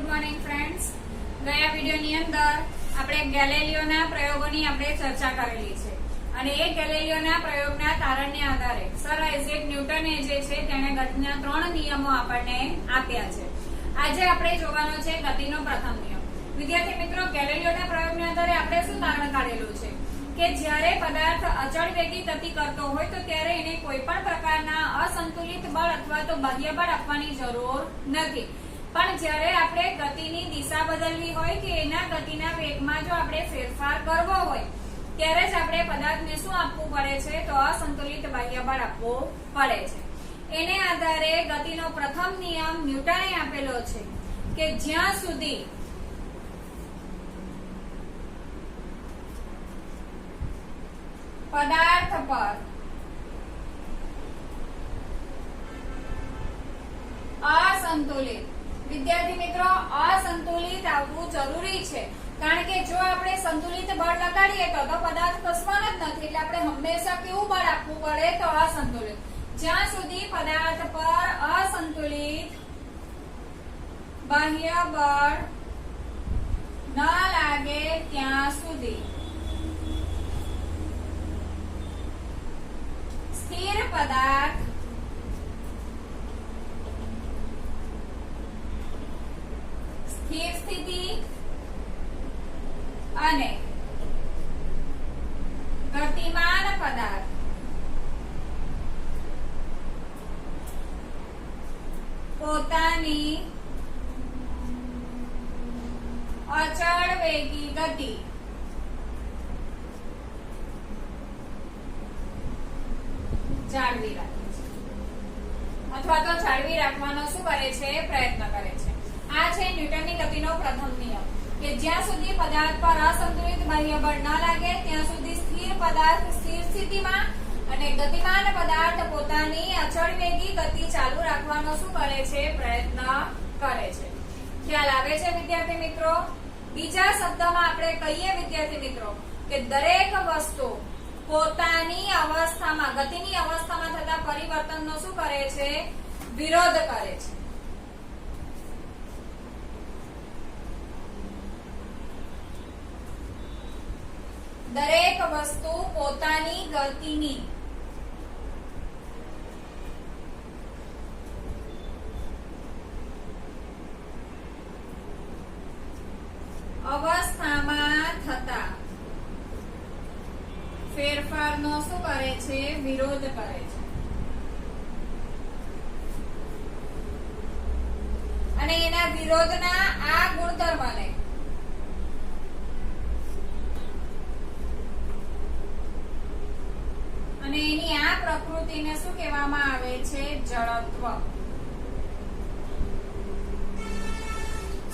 Good morning friends. ગયા વિડિયોની અંદર આપણે ગેલિલિયોના પ્રયોગોની આપણે ચર્ચા કરેલી છે અને એ ગેલિલિયોના પ્રયોગના તારણને આધારે સર આઇઝેક ન્યૂટને જે છે તેણે ગતિના 3 નિયમો આપણને આપ્યા છે. આજે આપણે જોવાનો છે ગતિનો પ્રથમ નિયમ. વિદ્યાર્થી મિત્રો, ગેલિલિયોના પ્રયોગના આધારે આપણે શું તારણ કાઢેલું છે કે જ્યારે પદાર્થ અચળ વેગી ગતિ કરતો હોય તો ત્યારે એને કોઈ પણ પ્રકારના અસંતુલિત બળ અથવા તો બાહ્ય બળ આપવાની જરૂર નથી. પણ જ્યારે આપણે ગતિની દિશા બદલવી હોય કે એના ગતિના વેગમાં જો આપણે ફેરફાર કરવો હોય ત્યારે જ આપણે પદાર્થને શું આપવું પડે છે? તો અસંતુલિત બાહ્ય બળ આપવું પડે છે. એને આધારે ગતિનો પ્રથમ નિયમ ન્યૂટને આપેલો છે કે જ્યાં સુધી પદાર્થ પર અસંતુલિત, વિદ્યાર્થી મિત્રો, અસંતુલિત આવવું જરૂરી છે. કારણ કે જો આપણે સંતુલિત બળ લગાડીએ તો પદાર્થ ખસવાનો જ નથી. એટલે આપણે હંમેશા કેવું બળ આપવું પડે? તો અસંતુલિત. જ્યાં સુધી પદાર્થ પર અસંતુલિત બાહ્ય બળ ન લાગે ત્યાં સુધી સ્થિર પદાર્થ સ્થિર સ્થિતિ અને ગતિમાન પદાર્થ પોતાની અચળ વેગી ગતિ જાળવી રાખે છે અથવા તો જાળવી રાખવાનો શું કરે છે? પ્રયત્ન કરે છે. આ છે ન્યૂટનની ગતિનો પ્રથમ નિયમ કે જ્યાં સુધી પદાર્થ પર અસંતુલિત બાહ્ય બળ ન લાગે ત્યાં સુધી સ્થિર પદાર્થ સ્થિર સ્થિતિમાં અને ગતિમાન પદાર્થ પોતાની અચળ વેગી ગતિ ચાલુ રાખવાનો શું કરે છે? પ્રયત્ન કરે છે. ખ્યાલ આવે છે વિદ્યાર્થી મિત્રો? બીજા શબ્દમાં આપણે કહીએ વિદ્યાર્થી મિત્રો કે દરેક વસ્તુ પોતાની અવસ્થામાં ગતિની અવસ્થામાં થતા પરિવર્તનનો શું કરે છે? વિરોધ કરે છે. દરેક વસ્તુ પોતાની ગતિની અવસ્થામાં થતા ફેરફારનો શું કરે છે? વિરોધ કરે છે. અને એના વિરોધના આ ગુણધર્મને અને એની આ પ્રકૃતિને શું કહેવામાં આવે છે? જડત્વ.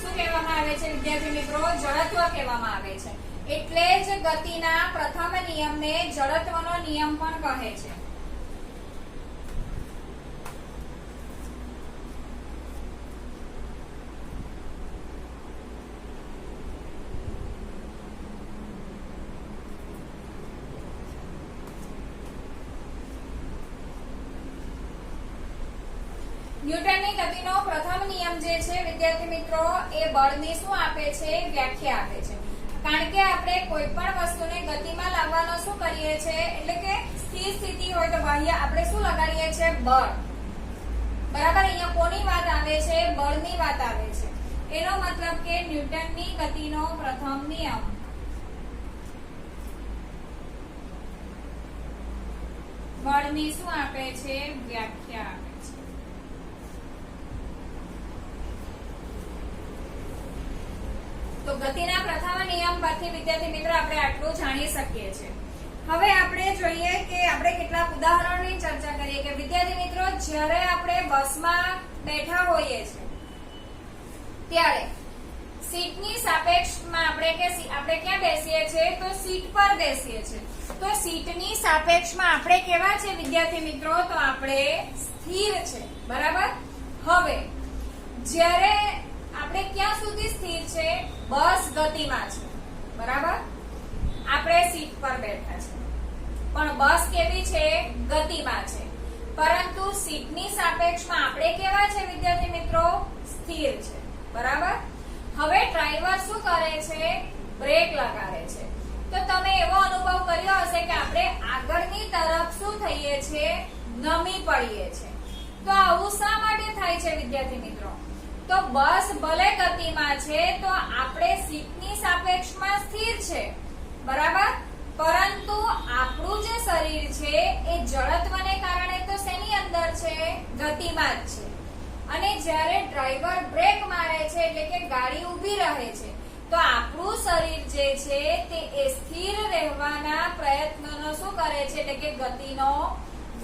શું કહેવામાં આવે છે વિદ્યાર્થી મિત્રો? જડત્વ કહેવામાં આવે છે. એટલે જ ગતિના પ્રથમ નિયમને જડત્વનો નિયમ પણ કહે છે. ન્યૂટનની ગતિનો પ્રથમ નિયમ જે છે વિદ્યાર્થી મિત્રો એ બળની શું આપે છે? વ્યાખ્યા આપે છે. કારણ કે આપણે કોઈ પણ વસ્તુને ગતિમાં લાવવાનો શું કરીએ છીએ? એટલે કે સ્થિર સ્થિતિ હોય તો બાહ્ય આપણે શું લગાડીએ છીએ? બળ. બરાબર. અહીંયા કોની વાત આવે છે? બળની વાત આવે છે. એનો મતલબ કે ન્યૂટનની ગતિનો પ્રથમ નિયમ બળની શું આપે છે? વ્યાખ્યા આપે છે. તો ગતિના પ્રથમ નિયમ પરથી વિદ્યાર્થી મિત્રો આપણે આટલું જાણી શકીએ છીએ. હવે આપણે જોઈએ કે આપણે કેટલાક ઉદાહરણોની ચર્ચા કરીએ કે વિદ્યાર્થી મિત્રો જ્યારે આપણે બસમાં બેઠા હોઈએ છીએ ત્યારે સીટની સાપેક્ષમાં આપણે ક્યાં બેસીએ છીએ? તો સીટ પર બેસીએ છીએ. તો સીટની સાપેક્ષમાં આપણે કેવા છે વિદ્યાર્થી મિત્રો? તો આપણે સ્થિર છે. બરાબર. હવે જ્યારે આપણે ક્યાં સુધી સ્થિર છે? બસ ગતિમાં છે. બરાબર. આપણે સીટ પર બેઠા છે પણ બસ કેવી છે? ગતિમાં છે. પરંતુ સીટની સાપેક્ષમાં આપણે કેવા છે વિદ્યાર્થી મિત્રો? સ્થિર છે. બરાબર. હવે ડ્રાઈવર શું કરે છે? બ્રેક લગાડે છે. તો તમે એવો અનુભવ કર્યો હશે કે આપણે આગળની તરફ શું થઈએ છીએ? નમી પડીએ છીએ. તો આવું શા માટે થાય છે વિદ્યાર્થી મિત્રો? તો બસ ભલે ગતિમાં છે તો આપણે સીટની સાપેક્ષમાં સ્થિર છે, બરાબર, પરંતુ આપણું જે શરીર છે એ જડત્વને કારણે તો શેની અંદર છે? ગતિમાં જ છે. અને જ્યારે ડ્રાઈવર બ્રેક મારે છે એટલે કે ગાડી ઊભી રહે છે તો આપણું શરીર જે છે તે એ સ્થિર રહેવાના પ્રયત્નનો શું કરે છે? એટલે કે ગતિનો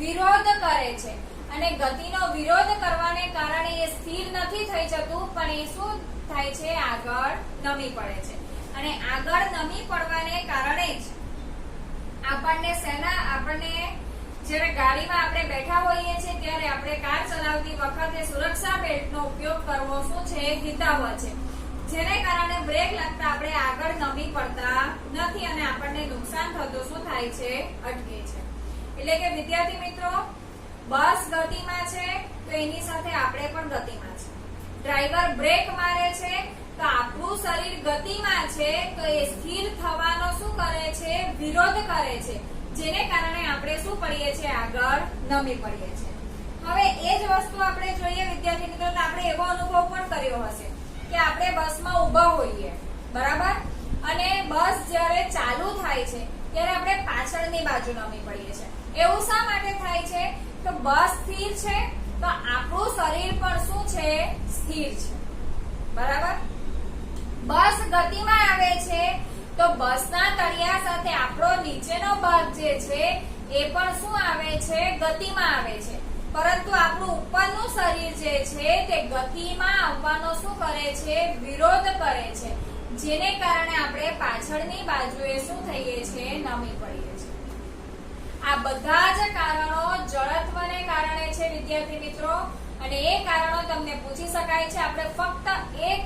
વિરોધ કરે છે. અને ગતિનો વિરોધ કરવાને કારણે એ સ્થિર નથી થઈ જતું, પણ એ શું થાય છે? આગળ નમી પડે છે. અને આગળ નમી પડવાને કારણે જ આપણને જ્યારે ગાડીમાં આપણે બેઠા હોઈએ છીએ ત્યારે આપણે કાર ચલાવતી વખતે સુરક્ષા બેલ્ટનો ઉપયોગ કરવો શું છે? હિતાવહ છે. જેને કારણે બ્રેક લાગતા આપણે આગળ નમી પડતા નથી અને આપણને નુકસાન થતું શું થાય છે? અટકે છે. એટલે કે વિદ્યાર્થી મિત્રો, બસ ગતિમાં છે તો એની સાથે આપણે પણ ગતિમાં છે. ડ્રાઈવર બ્રેક મારે છે તો આપણું શરીર ગતિમાં છે તો એ સ્થિર થવાનો શું કરે છે? વિરોધ કરે છે. જેને કારણે આપણે શું પડીએ છીએ? આગળ નમી પડીએ છીએ. હવે એ જ વસ્તુ આપણે જોઈએ વિદ્યાર્થી મિત્રો, તો આપણે એવો અનુભવ પણ કર્યો હશે કે આપણે બસમાં ઊભા હોઈએ, બરાબર, અને બસ જ્યારે ચાલુ થાય છે ત્યારે આપણે પાછળની બાજુ નમી પડીએ છીએ. એવું શા માટે થાય છે? તો બસ સ્થિર છે તો આપણું શરીર પણ શું છે? સ્થિર છે, બરાબર. બસ ગતિમાં આવે છે તો બસના તળિયા સાથે આપણો નીચેનો ભાગ જે છે એ પણ શું આવે છે? ગતિમાં આવે છે. પરંતુ આપણું ઉપરનું શરીર જે છે તે ગતિમાં આવવાનો શું કરે છે? વિરોધ કરે છે. જેને કારણે આપણે પાછળની બાજુએ શું થઈએ છીએ? નમી પડીએ છીએ. આ બધા જ કારણો જડત્વને કારણે છે વિદ્યાર્થી મિત્રો. અને એ કારણો તમને પૂછી શકાય છે. આપણે ફક્ત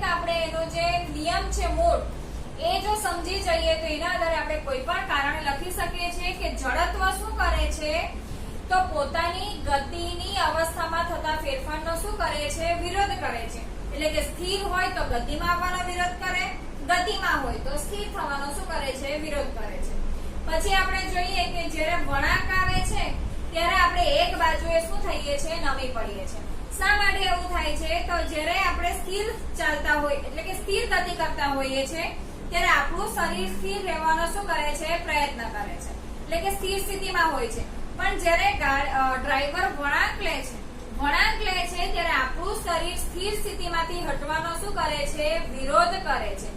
આપણે એનો જે નિયમ છે મૂળ એ જો સમજી જઈએ તો એના આધારે આપણે કોઈ પણ કારણ લખી શકીએ છીએ કે જડત્વ શું કરે છે? તો પોતાની ગતિની અવસ્થામાં થતા ફેરફારનો શું કરે છે? વિરોધ કરે છે. એટલે કે સ્થિર હોય તો ગતિમાં આવવાનો વિરોધ કરે, ગતિમાં હોય તો સ્થિર થવાનો શું કરે છે? વિરોધ કરે છે. પછી આપણે જોઈએ કે જ્યારે વળાંક આવે છે ત્યારે આપણે એક બાજુએ શું થઈએ છીએ? નમી પડીએ છીએ. શા માટે એવું થાય છે? તો જ્યારે આપણે સ્થિર ચાલતા હોય એટલે કે સ્થિર ગતિ કરતા હોઈએ છીએ ત્યારે આપણું શરીર સ્થિર રહેવાનો શું કરે છે? પ્રયત્ન કરે છે. એટલે કે સ્થિર સ્થિતિમાં હોય છે. પણ જ્યારે ડ્રાઈવર વળાંક લે છે ત્યારે આપણું શરીર સ્થિર સ્થિતિમાંથી હટવાનો શું કરે છે? વિરોધ કરે છે.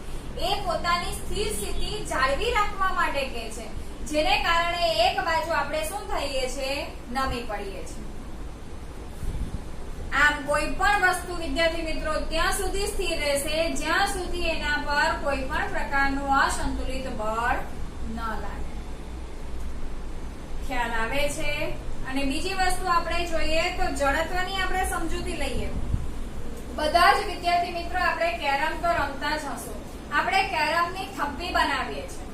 એ પોતાની સ્થિર સ્થિતિ જાળવી રાખવા માટે કહે છે. જેને કારણે એક બાજુ આપણે શું થઈએ છીએ? નમી પડીએ છીએ. આમ કોઈ પણ વસ્તુ વિદ્યાર્થી મિત્રો ત્યાં સુધી સ્થિર રહેશે જ્યાં સુધી એના પર કોઈ પણ પ્રકારનું અસંતુલિત બળ ન લાગે. ખ્યાલ આવે છે? અને બીજી વસ્તુ આપણે જોઈએ તો જડત્વની આપણે સમજૂતી લઈએ. બધા જ વિદ્યાર્થી મિત્રો આપણે કેરમ તો રમતા જ હશો. આપણે કેરમની થપ્પી બનાવીએ છીએ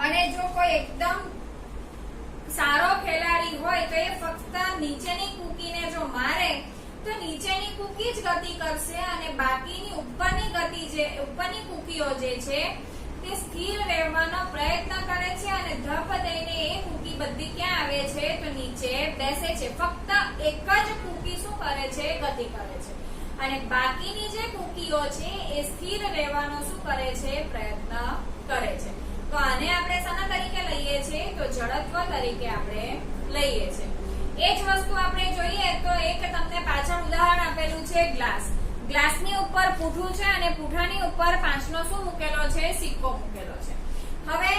અને જો કોઈ એકદમ સારો ખેલાડી હોય તો એ ફક્ત નીચેની કૂકીને જો મારે તો નીચેની કૂકી જ ગતિ કરશે અને બાકીની ઉપરની કૂકીઓ જે છે તે સ્થિર રહેવાનો પ્રયત્ન કરે છે અને ધપ દઈને એ કૂકી બધી ક્યાં આવે છે? તો નીચે બેસે છે. ફક્ત એક જ કૂકી શું કરે છે? ગતિ કરે છે. અને બાકીની જે કૂકીઓ છે એ સ્થિર રહેવાનો શું કરે છે? પ્રયત્ન કરે છે. તો આને આપણે શાના તરીકે લઈએ છીએ? તો જડત્વ તરીકે આપણે લઈએ છીએ. એ જ વસ્તુ આપણે જોઈએ તો એક તમને પાછળ ઉદાહરણ આપેલું છે ગ્લાસની ઉપર પૂઠું છે અને પૂઠાની ઉપર પાંચનો શું મૂકેલો છે? સિક્કો મૂકેલો છે. હવે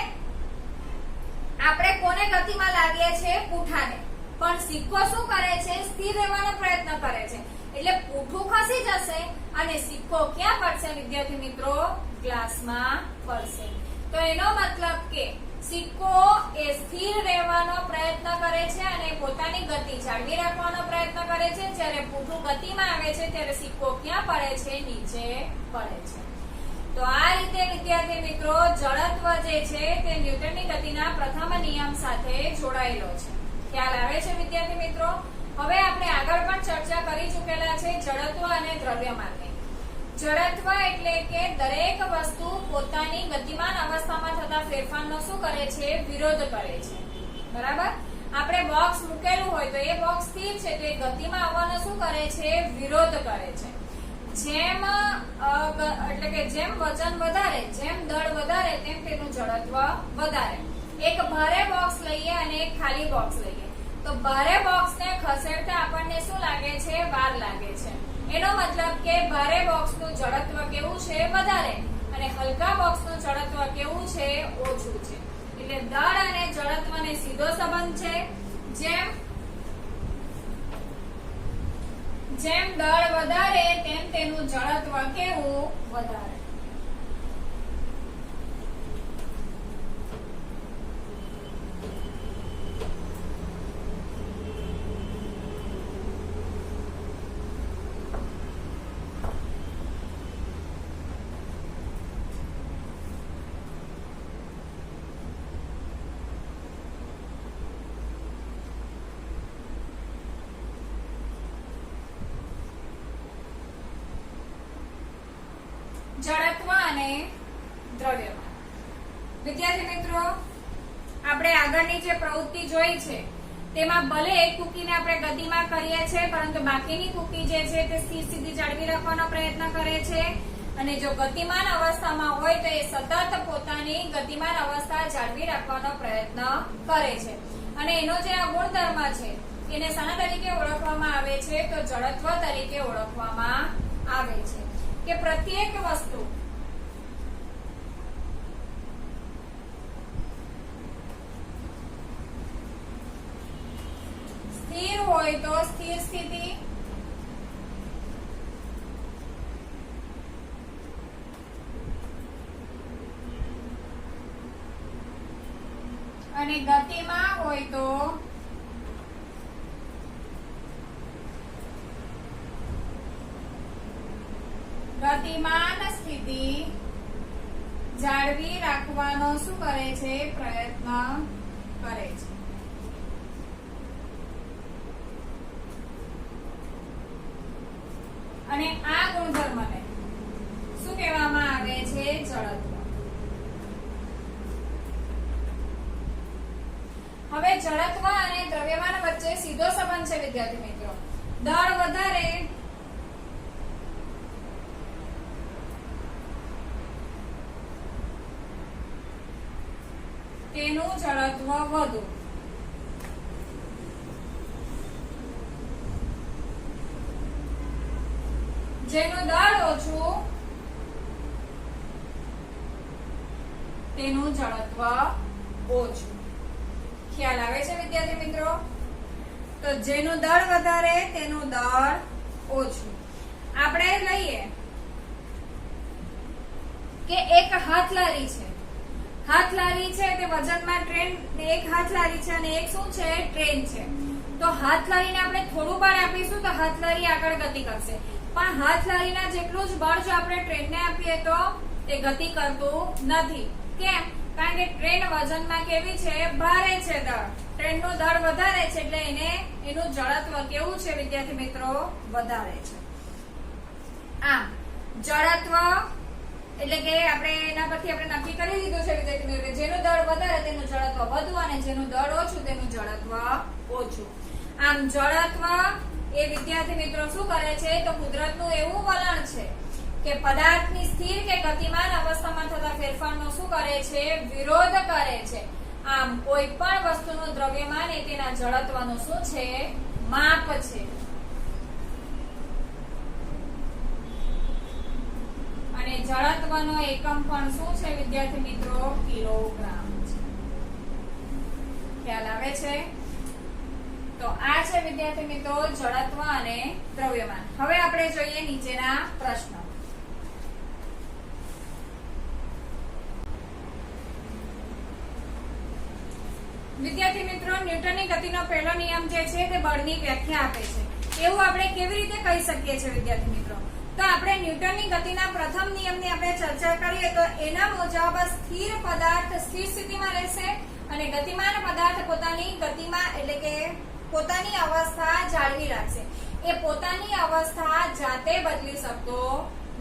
આપણે કોને ગતિમાં લાવીએ છીએ? પૂઠાને. પણ સિક્કો શું કરે છે? સ્થિર રહેવાનો પ્રયત્ન કરે છે. એટલે પૂઠું ખસી જશે અને સિક્કો ક્યાં પડશે વિદ્યાર્થી મિત્રો? ગ્લાસમાં પડશે. તો એનો મતલબ કે સિક્કો એ સ્થિર રહેવાનો પ્રયત્ન કરે છે અને પોતાની ગતિ જાળવી રાખવાનો પ્રયત્ન કરે છે. જ્યારે પૂઠું ગતિમાં આવે છે ત્યારે સિક્કો ક્યાં પડે છે? નીચે પડે છે. તો આ રીતે વિદ્યાર્થી મિત્રો જડત્વ જે છે તે ન્યૂટનની ગતિના પ્રથમ નિયમ સાથે જોડાયેલો છે. ખ્યાલ આવે છે વિદ્યાર્થી મિત્રો? હવે આપણે આગળ પણ ચર્ચા કરી ચૂકેલા છે જડત્વ અને દ્રવ્યમાનની. જડત્વ એટલે કે દરેક વસ્તુ પોતાની ગતિમાન અવસ્થામાં થતા ફેરફારનો શું કરે છે? વિરોધ કરે છે. બરાબર? આપણે બોક્સ મૂકેલું હોય તો એ બોક્સ સ્થિર છે તો એ ગતિમાં આવવાનો શું કરે છે? વિરોધ કરે છે. જેમ એટલે કે જેમ વજન વધારે, જેમ દળ વધારે તેમ તેનું જડત્વ વધારે. એક ભારે બોક્સ લઈએ અને એક ખાલી બોક્સ લઈએ તો ભારે બોક્સને ખસેડતા આપણને શું લાગે છે? વાર લાગે છે. એનો મતલબ કે ભારે બોક્સનું જડત્વ કેવું છે? વધારે, અને હલકા બોક્સનું જડત્વ કેવું છે? ઓછું છે. એટલે દળ અને જડત્વને સીધો સંબંધ છે. જેમ દળ વધારે તેમ તેનું જડત્વ કેવું? વધારે. જડત્વ અને દ્રવ્યમાન. વિદ્યાર્થી મિત્રો, આપણે આગળની જે પ્રવૃત્તિ જોઈ છે તેમાં ભલે એક કૂકીને આપણે ગતિમાં કરીએ છીએ પરંતુ બાકીની કૂકી જે છે તે સ્થિર સ્થિતિ જાળવી રાખવાનો પ્રયત્ન કરે છે, અને જો ગતિમાન અવસ્થામાં હોય તો એ સતત પોતાની ગતિમાન અવસ્થા જાળવી રાખવાનો પ્રયત્ન કરે છે. અને એનો જે આ ગુણધર્મ છે એને શાના તરીકે ઓળખવામાં આવે છે? તો જડત્વ તરીકે ઓળખવામાં આવે છે. કે પ્રત્યેક વસ્તુ સ્થિર હોય તો સ્થિર સ્થિતિ, અને ગતિમાં હોય તો ગતિમાન સ્થિતિ જાળવી રાખવાનો શું કરે છે? પ્રયત્ન કરે છે. અને આ ગુણધર્મને શું કહેવામાં આવે છે? જડત્વ. હવે જડત્વ અને દ્રવ્યમાન વચ્ચે સીધો સંબંધ છે વિદ્યાર્થી મિત્રો. દળ વધારે તેનું જડત્વ વધુ. જેનું દળ ઓછું તેનું જડત્વ ઓછું. ખ્યાલ આવે છે વિદ્યાર્થી મિત્રો? તો જેનું દળ વધારે તેનું દળ ઓછું. આપણે લઈએ કે એક હાથલારી છે. હાથલારી છે તે વજનમાં ટ્રેન, એક હાથલારી છે અને એક શું છે? ટ્રેન છે. તો હાથલારીને આપણે થોડું બળ આપીશું તો હાથલારી આગળ ગતિ કરશે, પણ હાથલારીના જેટલું જ બળ જો આપણે ટ્રેનને આપીએ તો તે ગતિ કરતું નથી. કેમ? કારણ કે ટ્રેન વજનમાં કેવી છે? ભારે છે. ટ્રેનનું દળ વધારે છે એટલે એનું જડત્વ કેવું છે વિદ્યાર્થી મિત્રો? વધારે છે. આમ જડત્વ એટલે કે આપણે એના પરથી આપણે નક્કી કરી લીધું છે વિદ્યાર્થી મિત્રો, જેનું દળ વધારે તેનું જડત્વ વધુ અને જેનું દળ ઓછું તેનું જડત્વ ઓછું. આમ જડત્વ એ વિદ્યાર્થી મિત્રો શું કરે છે? તો કુદરતનું એવું વલણ છે કે પદાર્થની સ્થિર કે ગતિમાન અવસ્થામાં થતા ફેરફારનો શું કરે છે? વિરોધ કરે છે. આમ કોઈ પણ વસ્તુનું દ્રવ્યમાન એ તેના જડત્વનું શું છે? માપ છે. અને જડત્વનો એકમ પણ શું છે વિદ્યાર્થી મિત્રો? કિલોગ્રામ છે. ખ્યાલ આવે છે? તો આ છે વિદ્યાર્થી મિત્રો જડત્વ અને દ્રવ્યમાન. હવે આપણે જોઈએ નીચેના પ્રશ્નો. વિદ્યાર્થી મિત્રો, ન્યૂટનની ગતિનો પહેલો નિયમ જે છે તે બળની વ્યાખ્યા આપે છે. એવું આપણે કેવી રીતે કહી શકીએ છીએ વિદ્યાર્થી મિત્રો? તો આપણે ન્યૂટનની ગતિના પ્રથમ નિયમની આપણે ચર્ચા કરીએ તો એના મુજબ સ્થિર પદાર્થ સ્થિર સ્થિતિમાં રહેશે અને ગતિમાન પદાર્થ પોતાની ગતિમાં એટલે કે પોતાની અવસ્થા જાળવી રાખશે. એ પોતાની અવસ્થા જાતે બદલી શકતો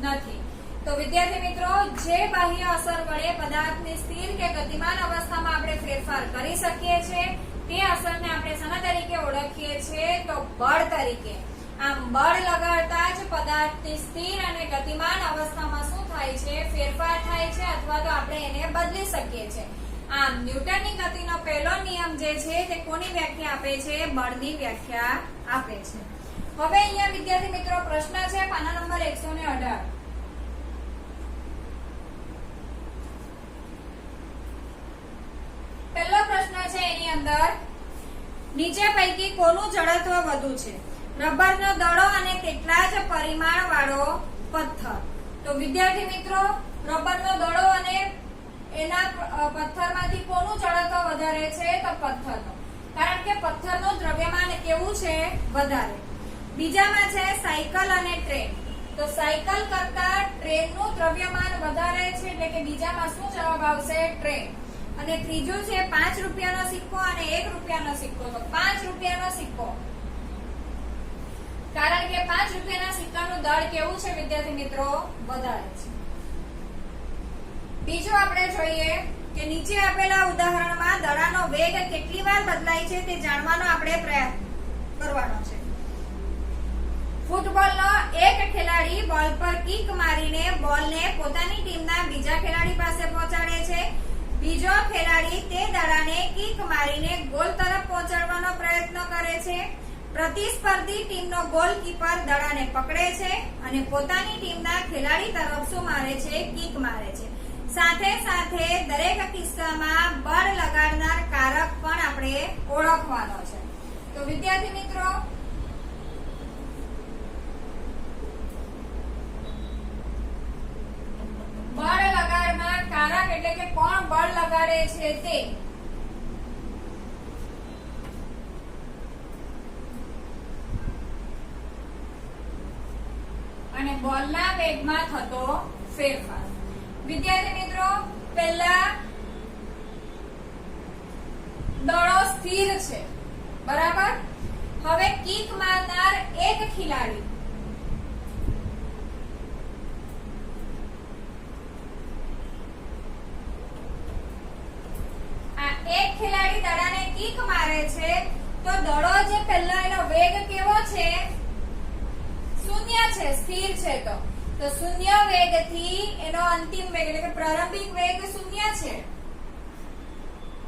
નથી। તો વિદ્યાર્થી મિત્રો, જે બાહ્ય અસર વડે પદાર્થની સ્થિર કે ગતિમાન અવસ્થામાં આપણે ફેરફાર કરી શકીએ છીએ તે અસરને આપણે શેના તરીકે ઓળખીએ છીએ? તો બળ તરીકે। આમ બળ લગાડતા જ પદાર્થની સ્થિર અને ગતિમાન અવસ્થામાં શું થાય છે? ફેરફાર થાય છે, અથવા તો આપણે એને બદલી શકીએ છીએ। આમ ન્યૂટનની ગતિનો પહેલો નિયમ જે છે તે કોની વ્યાખ્યા આપે છે? બળની વ્યાખ્યા આપે છે। હવે અહીંયા વિદ્યાર્થી મિત્રો પ્રશ્ન છે પાના નંબર 118। પહેલો પ્રશ્ન છે એની અંદર, નીચે પૈકી કોનું જડત્વ વધુ છે? રબરનો દડો અને કેટલા જ પરિમાણ વાળો પથ્થર? તો વિદ્યાર્થી મિત્રો, રબરનો દડો અને એના પથ્થરમાંથી કોનું જડત્વ વધારે છે? તો પથ્થરનું, કારણ કે પથ્થરનું દ્રવ્યમાન કેવું છે? વધારે। બીજામાં છે સાયકલ અને ટ્રેન। તો સાયકલ કરતા ટ્રેનનું દ્રવ્યમાન વધારે છે, એટલે કે બીજામાં શું જવાબ આવશે? ટ્રેન। અને ત્રીજું છે 5 રૂપિયાનો સિક્કો અને 1 રૂપિયાનો સિક્કો। તો 5 રૂપિયાનો સિક્કો, કારણ કે 5 રૂપિયાના સિક્કાનું દળ કેવું છે વિદ્યાર્થી મિત્રો? વધારે છે। બીજું આપણે જોઈએ કે નીચે આપેલા ઉદાહરણમાં દડાનો વેગ કેટલી વાર બદલાય છે તે જાણવાનો આપણે પ્રયાસ કરવાનો છે। ફૂટબોલનો એક ખેલાડી બોલ પર કિક મારીને બોલને પોતાની ટીમના બીજા ખેલાડી પાસે પહોંચાડે છે। બીજો ખેલાડી તે દડાને કિક મારીને ગોલ તરફ પહોંચાડવાનો પ્રયત્ન કરે છે। પ્રતિસ્પર્ધી ટીમનો ગોલકીપર દડાને પકડે છે અને પોતાની ટીમના ખેલાડી તરફ શું મારે છે? કિક મારે છે। સાથે સાથે દરેક કિસ્સામાં બળ લગાડનાર કારક પણ આપણે ઓળખવાનો છે। તો વિદ્યાર્થી મિત્રો, બળ લગાડનાર કારક એટલે કે કોણ બળ લગાડે છે તે। અને બોલના વેગમાં થતો ફેરફાર। વિદ્યાર્થી મિત્રો, પહેલા દડો સ્થિર છે, બરાબર। હવે કિક મારનાર એક ખેલાડી, એક ખેલાડી દડાને કિક મારે છે, તો દડો જે પહેલા એનો વેગ કેવો છે? 0 છે, સ્થિર છે। તો 0 વેગથી એનો અંતિમ વેગ એટલે કે પ્રારંભિક વેગ 0 છે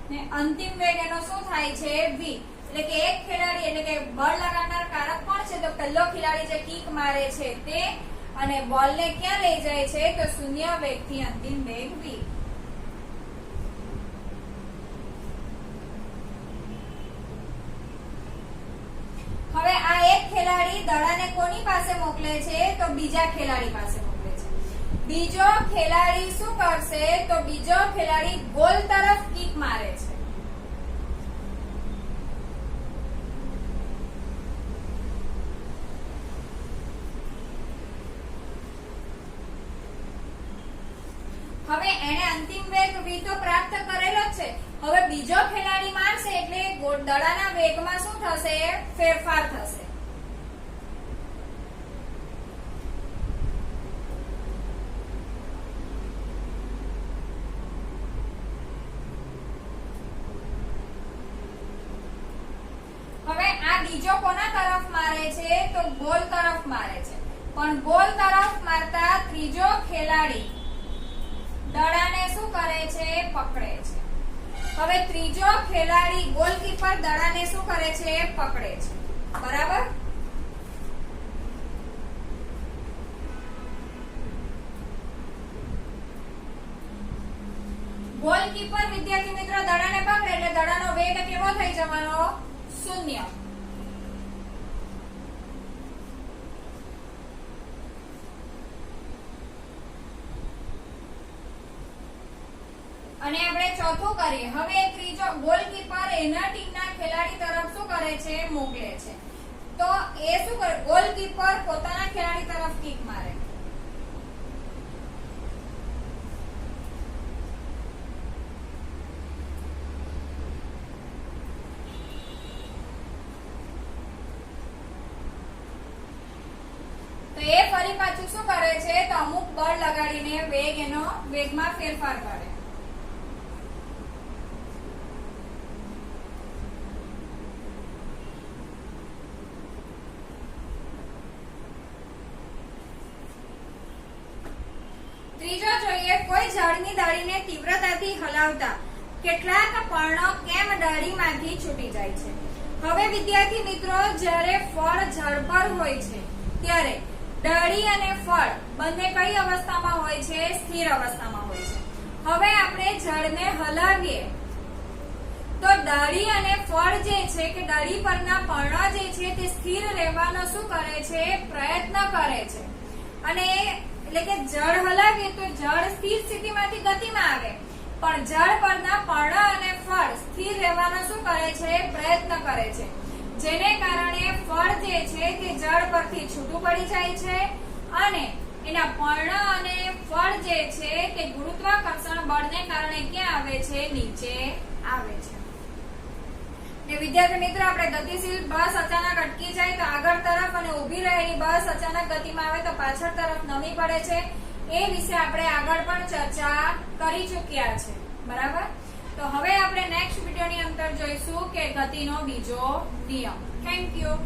ને અંતિમ વેગ એનો શું થાય છે? v। એટલે કે એક ખેલાડી એટલે કે બળ લગાડનાર કારક કોણ છે? તો પહેલો ખેલાડી જે કિક મારે છે તે, અને બોલને ક્યાં લઈ જાય છે? તો 0 વેગથી અંતિમ વેગ v। હવે આ એક ખેલાડી દડાને કોની પાસે મોકલે છે? તો બીજા ખેલાડી પાસે મોકલે છે। બીજો ખેલાડી શું કરશે? તો બીજો ખેલાડી ગોલ તરફ કિક મારે છે। હવે એને અંતિમ વેગ v તો પ્રાપ્ત કરેલો જ છે। હવે બીજો ખેલાડી મારશે એટલે દડાના વેગમાં શું થશે? ફેરફાર થશે। હવે આ બીજો કોના તરફ મારે છે? તો ગોલ તરફ મારે છે। પણ ગોલ તરફ મારતા ત્રીજો ખેલાડી દડાને શું કરે છે? પકડે છે। હવે ત્રીજો ખેલાડી ગોલકીપર દડાને શું કરે છે? પકડે છે, બરાબર। ગોલકીપર વિદ્યાર્થી મિત્રો દડાને પકડે એટલે દડાનો વેગ કેવો થઈ જવાનો? 0। અને આપણે ચોથું કરીએ। હવે ત્રીજો ગોલકીપર એના ટીમના ખેલાડી તરફ શું કરે છે? મોકલે છે। તો એ શું કરે? ગોલકીપર પોતાના ખેલાડી તરફ કિક મારે। તો એ ફરી વળી પાછું શું કરે છે તો અમુક બળ લગાડીને વેગમાં ફેરફાર કરે. ત્રીજો જોઈએ, કોઈ ઝાડની ડાળીને તીવ્રતાથી હલાવતા કેટલાક પર્ણો કેમ ડાળીમાંથી છૂટી જાય છે. હવે વિદ્યાર્થી મિત્રો, જ્યારે ફળ ઝાડ પર હોય છે ત્યારે ડાળી અને ફળ બંને કઈ અવસ્થામાં હોય છે? સ્થિર અવસ્થામાં હોય છે. હવે આપણે ઝાડને હલાવીએ તો ડાળી અને ફળ જે છે કે ડાળી પરના પર્ણો જે છે તે સ્થિર રહેવાનો શું કરે છે? પ્રયત્ન કરે છે. અને એટલે કે જળ હલાવીએ તો જળ સ્થિર સ્થિતિમાંથી ગતિમાં આવે, પણ જળ પરના પર્ણ અને ફળ સ્થિર રહેવાનો શું કરે છે? પ્રયત્ન કરે છે. જેને કારણે ફળ જે છે તે જળ પરથી છૂટું પડી જાય છે અને એના પર્ણ અને ફળ જે છે તે ગુરુત્વાકર્ષણ બળને કારણે ક્યાં આવે છે? નીચે આવે છે. વિદ્યાર્થી મિત્રો, આપણે ગતિશીલ બસ અચાનક અટકી જાય તો આગળ તરફ અને ઊભી રહેલી બસ અચાનક ગતિમાં આવે તો પાછળ તરફ નમી પડે છે. એ વિશે આપણે આગળ પણ ચર્ચા કરી ચૂક્યા છે. બરાબર? તો હવે આપણે નેક્સ્ટ વિડીયોની અંદર જોઈશું કે ગતિનો બીજો નિયમ. Thank you.